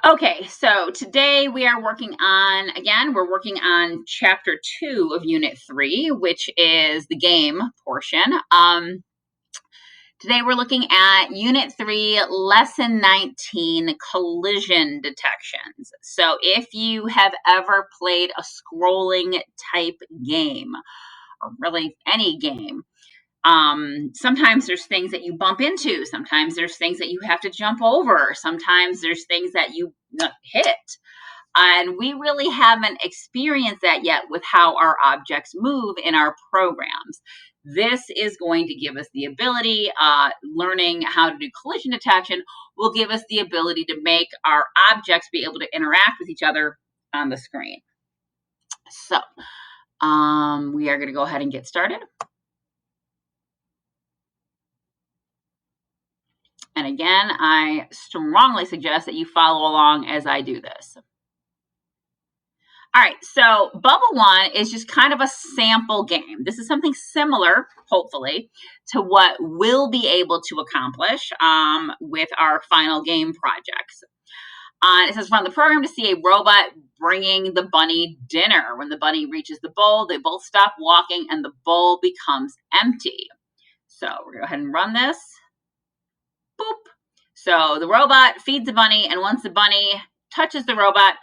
Okay, so today we are working on, again, we're working on chapter 2 of unit 3, which is the game portion. Today we're looking at unit 3, lesson 19, collision detections. So if you have ever played a scrolling type game, or really any game, sometimes there's things that you bump into, sometimes there's things that you have to jump over, sometimes there's things that you hit, and we really haven't experienced that yet with how our objects move in our programs. This is going to give us the ability, learning how to do collision detection will give us the ability to make our objects be able to interact with each other on the screen. So we are going to go ahead and get started. And again, I strongly suggest that you follow along as I do this. All right, so Bubble One is just kind of a sample game. This is something similar, hopefully, to what we'll be able to accomplish with our final game projects. It says, run the program to see a robot bringing the bunny dinner. When the bunny reaches the bowl, they both stop walking and the bowl becomes empty. So we're going to go ahead and run this. Boop. So the robot feeds the bunny, and once the bunny touches the robot,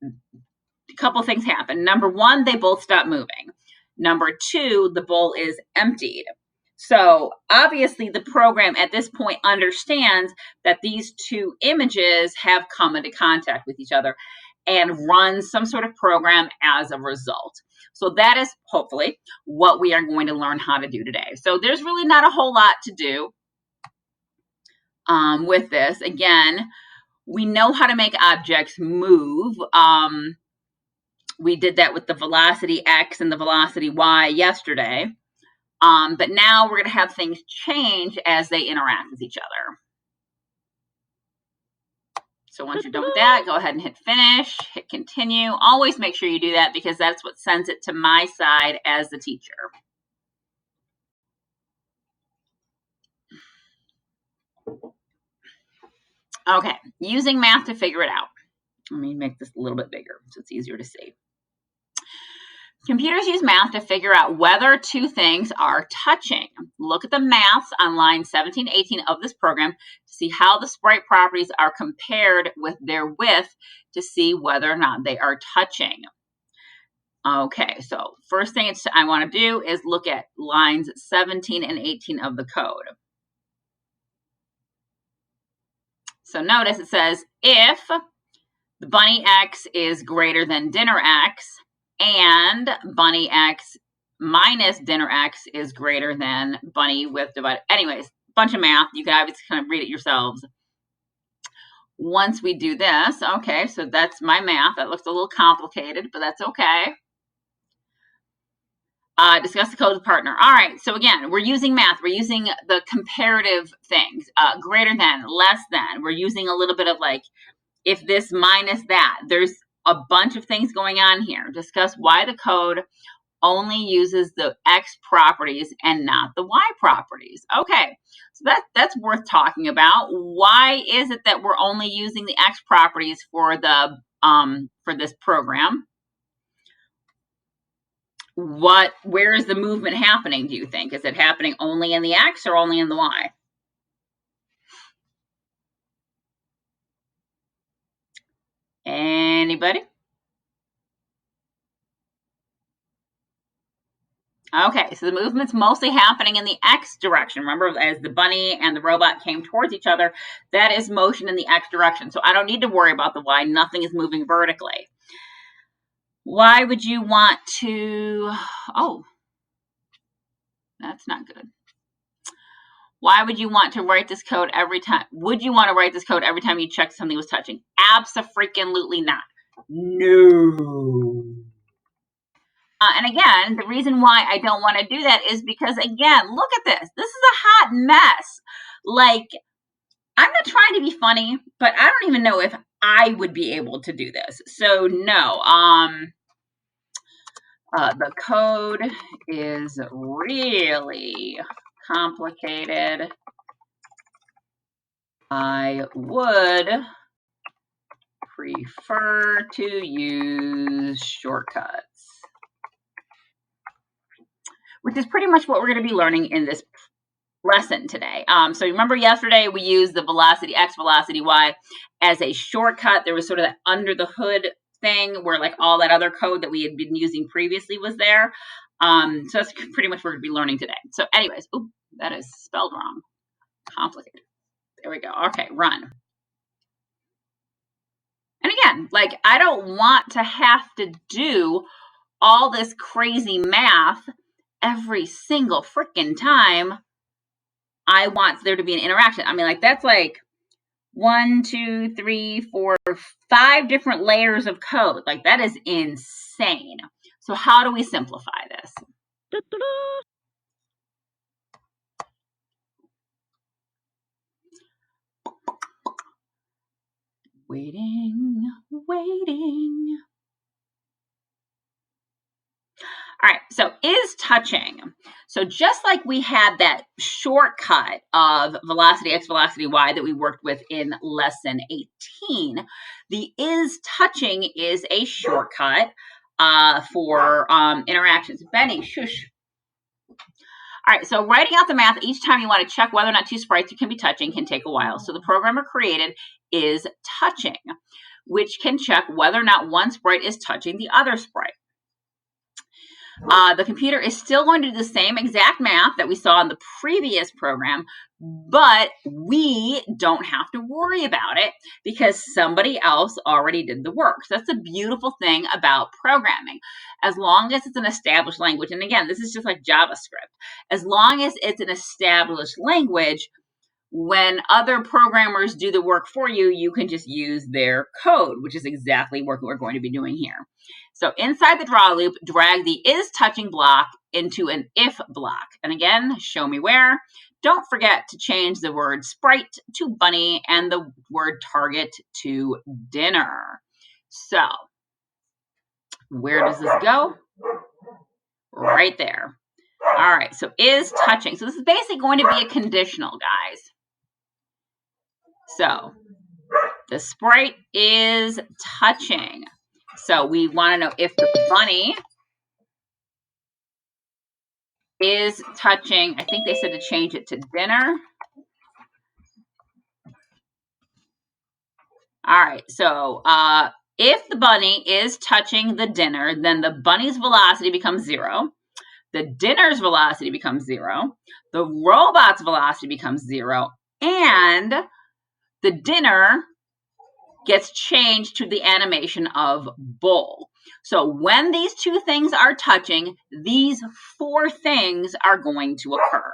a couple things happen. Number one, they both stop moving. Number two, the bowl is emptied. So obviously the program at this point understands that these two images have come into contact with each other and runs some sort of program as a result. So that is hopefully what we are going to learn how to do today. So there's really not a whole lot to do with this. Again, we know how to make objects move. We did that with the velocity X and the velocity Y yesterday. But now we're going to have things change as they interact with each other. So once you're done with that, go ahead and hit finish, hit continue. Always make sure you do that because that's what sends it to my side as the teacher. Okay, using math to figure it out. Let me make this a little bit bigger so it's easier to see. Computers use math to figure out whether two things are touching. Look at the maths on line 17, 18 of this program to see how the sprite properties are compared with their width to see whether or not they are touching. Okay, so first thing I want to do is look at lines 17 and 18 of the code. So notice it says if the bunny X is greater than dinner X, and bunny X minus dinner X is greater than bunny width divided. Anyways, bunch of math. You can obviously kind of read it yourselves. Once we do this, okay, so that's my math. That looks a little complicated, but that's okay. Discuss the code with partner. All right, so again, we're using math. We're using the comparative things, greater than, less than. We're using a little bit of like, if this minus that. There's a bunch of things going on here. Discuss why the code only uses the X properties and not the Y properties. Okay, so that's worth talking about. Why is it that we're only using the X properties for the for this program? Where is the movement happening, do you think? Is it happening only in the X or only in the Y? Anybody? Okay, so the movement's mostly happening in the X direction. Remember, as the bunny and the robot came towards each other, that is motion in the X direction. So I don't need to worry about the Y. Nothing is moving vertically. Why would you want to, oh, that's not good. Why would you want to write this code every time? Would you want to write this code every time you checked something was touching? Abso-freaking-lutely not. No. And again, the reason why I don't want to do that is because, again, look at this. This is a hot mess. Like, I'm not trying to be funny, but I don't even know if I would be able to do this. So, no. The code is really complicated. I would prefer to use shortcuts, which is pretty much what we're going to be learning in this lesson today. So remember yesterday we used the velocity X, velocity Y as a shortcut. There was sort of that under the hood thing where like all that other code that we had been using previously was there. So that's pretty much what we're going to be learning today. So anyways, ooh, that is spelled wrong. Complicated. There we go. Okay, run. And again, like I don't want to have to do all this crazy math every single freaking time I want there to be an interaction. I mean, like that's like 1, 2, 3, 4, 5 different layers of code. Like that is insane. So how do we simplify this? Waiting. All right, so is touching. So just like we had that shortcut of velocity X, velocity Y that we worked with in lesson 18, the is touching is a shortcut for interactions. Benny, shush. All right, so writing out the math each time you want to check whether or not two sprites you can be touching can take a while. So the programmer created is touching, which can check whether or not one sprite is touching the other sprite. The computer is still going to do the same exact math that we saw in the previous program, but we don't have to worry about it because somebody else already did the work. So that's a beautiful thing about programming. As long as it's an established language, and again, this is just like JavaScript, as long as it's an established language, when other programmers do the work for you, you can just use their code, which is exactly what we're going to be doing here. So inside the draw loop, drag the is touching block into an if block. And again, show me where. Don't forget to change the word sprite to bunny and the word target to dinner. So where does this go? Right there. All right, so is touching. So this is basically going to be a conditional, guys. So the sprite is touching. So we want to know if the bunny is touching. I think they said to change it to dinner. All right, so if the bunny is touching the dinner, then the bunny's velocity becomes 0. The dinner's velocity becomes 0. The robot's velocity becomes 0. And the dinner gets changed to the animation of bowl. So when these two things are touching, these 4 things are going to occur.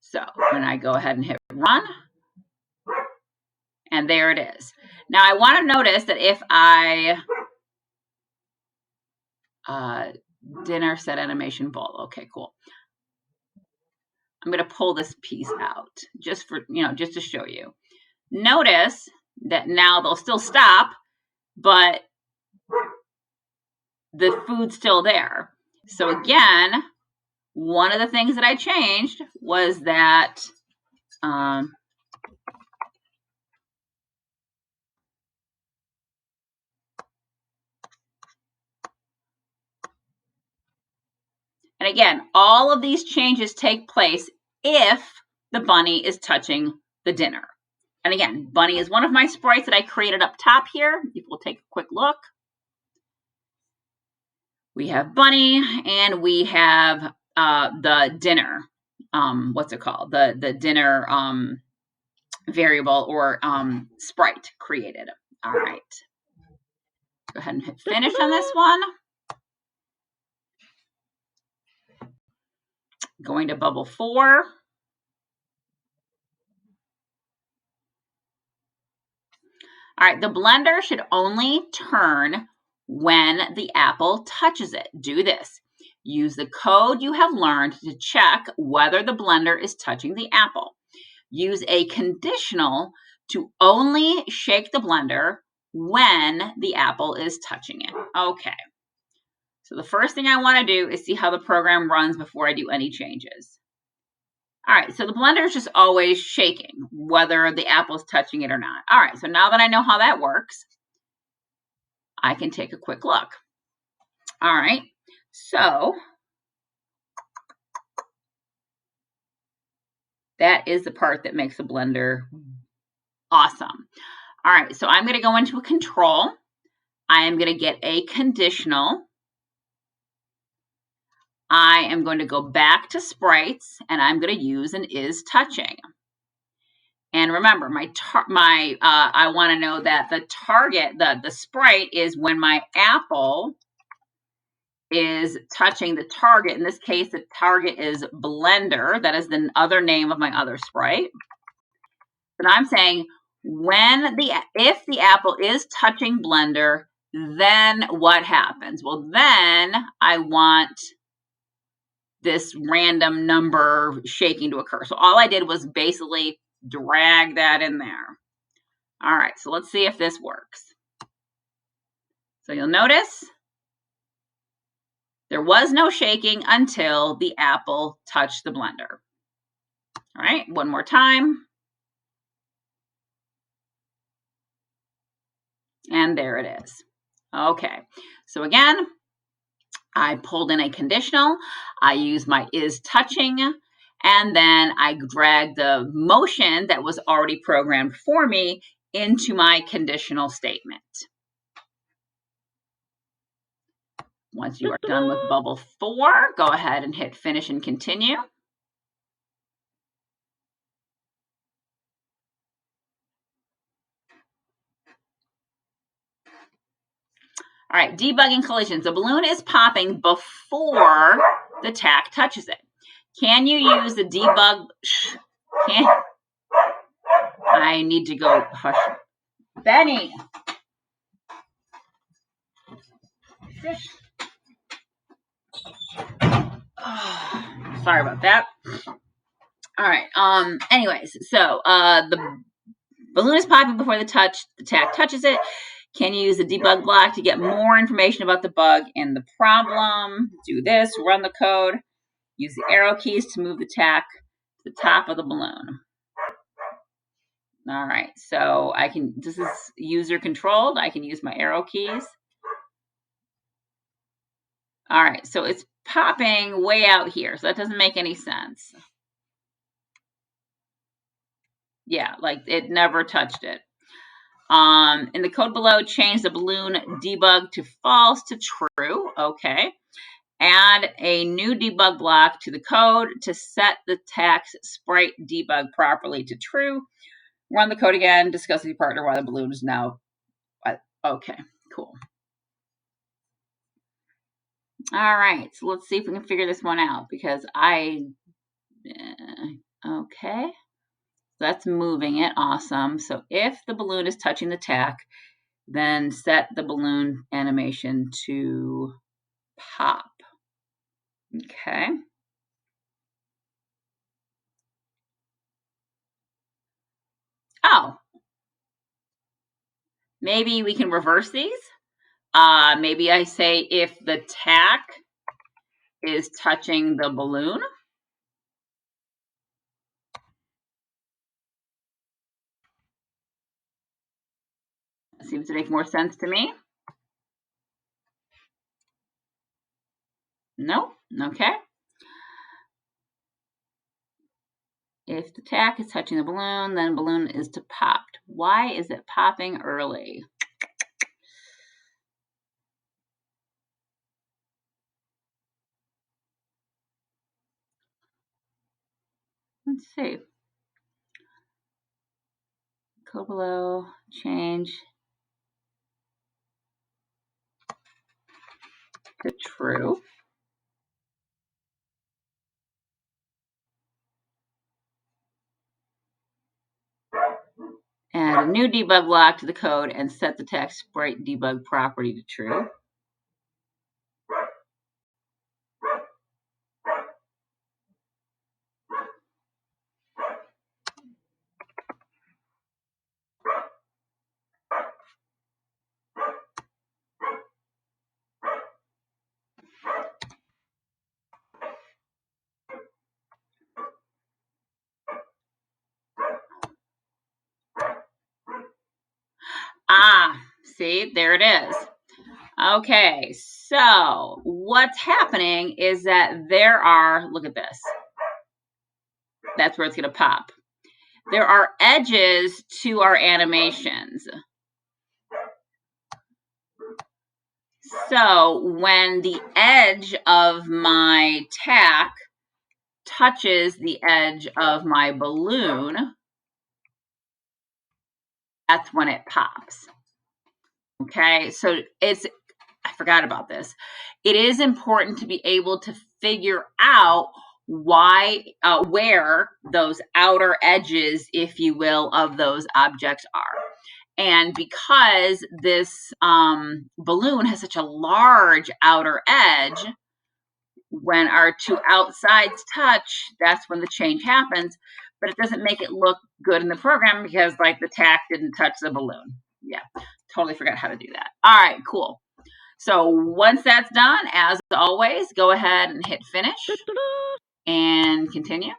So when I go ahead and hit run, and there it is. Now I want to notice that if I dinner set animation bowl, okay, cool. I'm going to pull this piece out just for, just to show you. Notice that now they'll still stop, but the food's still there. So again, one of the things that I changed was that and again, all of these changes take place if the bunny is touching the dinner. And again, bunny is one of my sprites that I created up top here. If we'll take a quick look. We have bunny and we have the dinner. What's it called? The dinner variable or sprite created. All right. Go ahead and hit finish on this one. Going to bubble 4. All right, the blender should only turn when the apple touches it. Do this. Use the code you have learned to check whether the blender is touching the apple. Use a conditional to only shake the blender when the apple is touching it. Okay. So the first thing I want to do is see how the program runs before I do any changes. All right, so the blender is just always shaking, whether the apple is touching it or not. All right, so now that I know how that works, I can take a quick look. All right, so that is the part that makes a blender awesome. All right, so I'm going to go into a control. I am going to get a conditional. I am going to go back to sprites, and I'm going to use an is touching. And remember, I want to know that the target, the sprite is when my apple is touching the target. In this case, the target is blender. That is the other name of my other sprite. And I'm saying if the apple is touching blender, then what happens? Well, then I want this random number shaking to occur. So all I did was basically drag that in there. All right, so let's see if this works. So you'll notice there was no shaking until the apple touched the blender. All right, one more time. And there it is. Okay, so again, I pulled in a conditional, I used my is touching, and then I dragged the motion that was already programmed for me into my conditional statement. Once you are done with bubble 4, go ahead and hit finish and continue. All right, debugging collisions. The balloon is popping before the tack touches it. Can you use the debug? I need to go hush. Benny. Oh, sorry about that. All right. Anyways, so the balloon is popping before the tack touches it. Can you use the debug block to get more information about the bug and the problem? Do this, run the code, use the arrow keys to move the tack to the top of the balloon. All right, so this is user controlled. I can use my arrow keys. All right, so it's popping way out here, so that doesn't make any sense. Yeah, like it never touched it. In the code below, change the balloon debug to false to true. Okay. Add a new debug block to the code to set the tax sprite debug properly to true. Run the code again. Discuss with your partner why the balloon is now. Okay, cool. All right, so let's see if we can figure this one out because okay. That's moving it. Awesome. So if the balloon is touching the tack, then set the balloon animation to pop. Okay. Oh, maybe we can reverse these. Maybe I say if the tack is touching the balloon. Seems to make more sense to me. Nope. Okay. If the tack is touching the balloon, then balloon is to popped. Why is it popping early? Let's see. Code below, change to true. Add a new debug block to the code and set the text sprite debug property to true. See, there it is. Okay, so what's happening is that there are, look at this. That's where it's going to pop. There are edges to our animations. So when the edge of my tack touches the edge of my balloon, that's when it pops. Okay, so I forgot about this. It is important to be able to figure out where those outer edges, if you will, of those objects are. And because this balloon has such a large outer edge, when our two outsides touch, that's when the change happens. But it doesn't make it look good in the program because, like, the tack didn't touch the balloon. Yeah, totally forgot how to do that. All right, cool. So once that's done, as always, go ahead and hit finish and continue.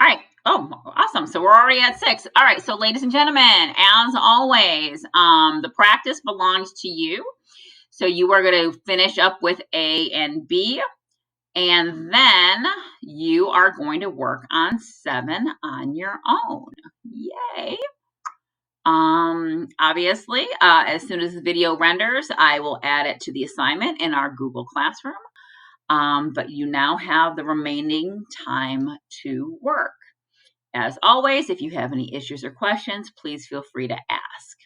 All right. Oh, awesome. So we're already at 6. All right. So ladies and gentlemen, as always, the practice belongs to you. So you are going to finish up with A and B, and then you are going to work on 7 on your own. Yay. Obviously, as soon as the video renders, I will add it to the assignment in our Google Classroom. But you now have the remaining time to work. As always, if you have any issues or questions, please feel free to ask.